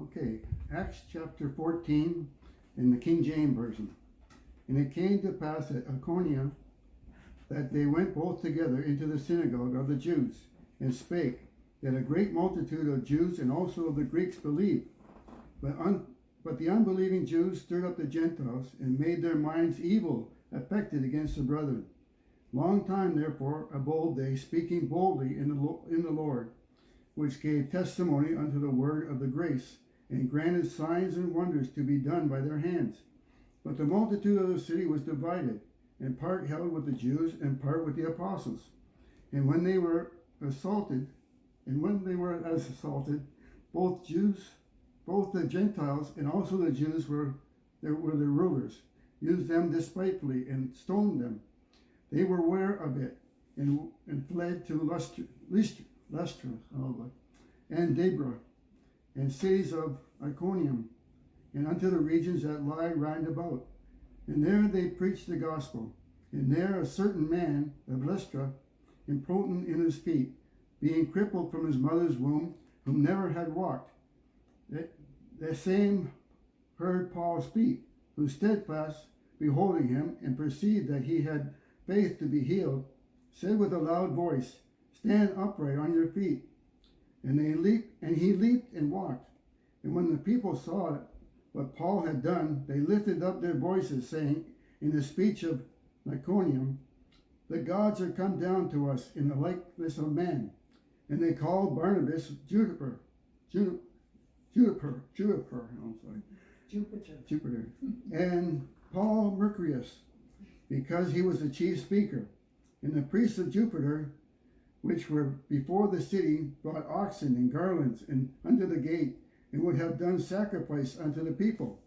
Okay, Acts chapter 14 in the King James Version. And it came to pass at Iconium that they went both together into the synagogue of the Jews, and spake, that a great multitude of Jews and also of the Greeks believed. But the unbelieving Jews stirred up the Gentiles, and made their minds evil affected against the brethren. Long time therefore abode they, speaking boldly in the Lord, which gave testimony unto the word of the grace, and granted signs and wonders to be done by their hands. But the multitude of the city was divided, and part held with the Jews, and part with the apostles. And when they were assaulted, both the Gentiles and also the Jews were their rulers, used them despitefully, and stoned them. They were aware of it, and fled to Lystra and Deborah, and cities of Iconium, and unto the regions that lie round about. And there they preached the gospel. And there a certain man of Lystra, impotent in his feet, being crippled from his mother's womb, whom never had walked, the same heard Paul speak, who steadfast, beholding him, and perceived that he had faith to be healed, said with a loud voice, Stand upright on your feet. And he leaped and walked. And when the people saw what Paul had done, they lifted up their voices, saying, in the speech of Iconium, the gods are come down to us in the likeness of man. And they called Barnabas Jupiter, and Paul Mercurius, because he was the chief speaker. And the priests of Jupiter, which were before the city, brought oxen and garlands and unto the gate, and would have done sacrifice unto the people.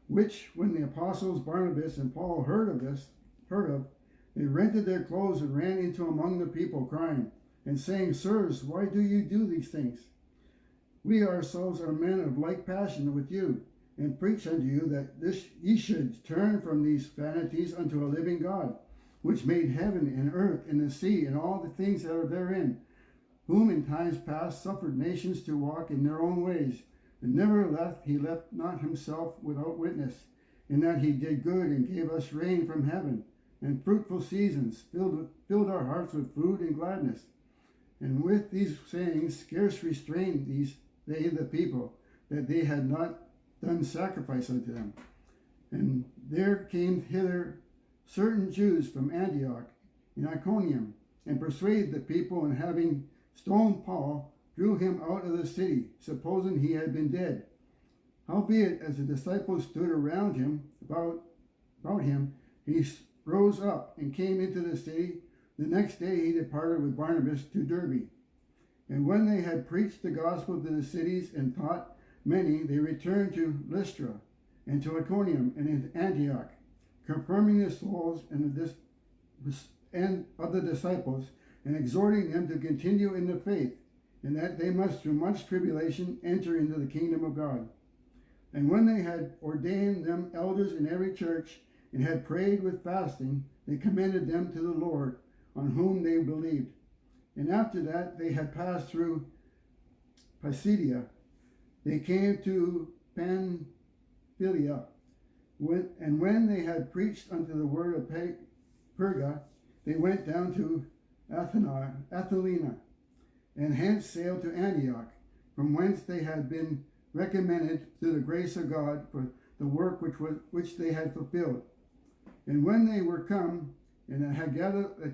Which, when the apostles Barnabas and Paul heard of, they rented their clothes and ran into among the people, crying, and saying, Sirs, why do you do these things? We ourselves are men of like passion with you, and preach unto you that ye should turn from these vanities unto a living God, which made heaven and earth and the sea and all the things that are therein, whom in times past suffered nations to walk in their own ways, and nevertheless he left not himself without witness, in that he did good and gave us rain from heaven, and fruitful seasons, filled our hearts with food and gladness. And with these sayings scarce restrained they the people, that they had not done sacrifice unto them. And there came hither certain Jews from Antioch in Iconium, and persuaded the people, and having stoned Paul, drew him out of the city, supposing he had been dead. Howbeit, as the disciples stood around him, about him, he rose up and came into the city. The next day he departed with Barnabas to Derbe. And when they had preached the gospel to the cities and taught many, they returned to Lystra and to Iconium and to Antioch, confirming the souls and of the disciples, and exhorting them to continue in the faith, and that they must through much tribulation enter into the kingdom of God. And when they had ordained them elders in every church, and had prayed with fasting, they commended them to the Lord, on whom they believed. And after that they had passed through Pisidia, they came to Pamphylia. When they had preached unto the word of Perga, they went down to Athena, and hence sailed to Antioch, from whence they had been recommended to the grace of God for the work which they had fulfilled. And when they were come and had gathered the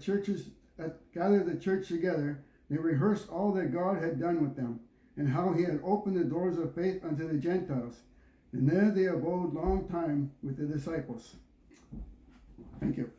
church together, they rehearsed all that God had done with them, and how he had opened the doors of faith unto the Gentiles. And there they abode long time with the disciples. Thank you.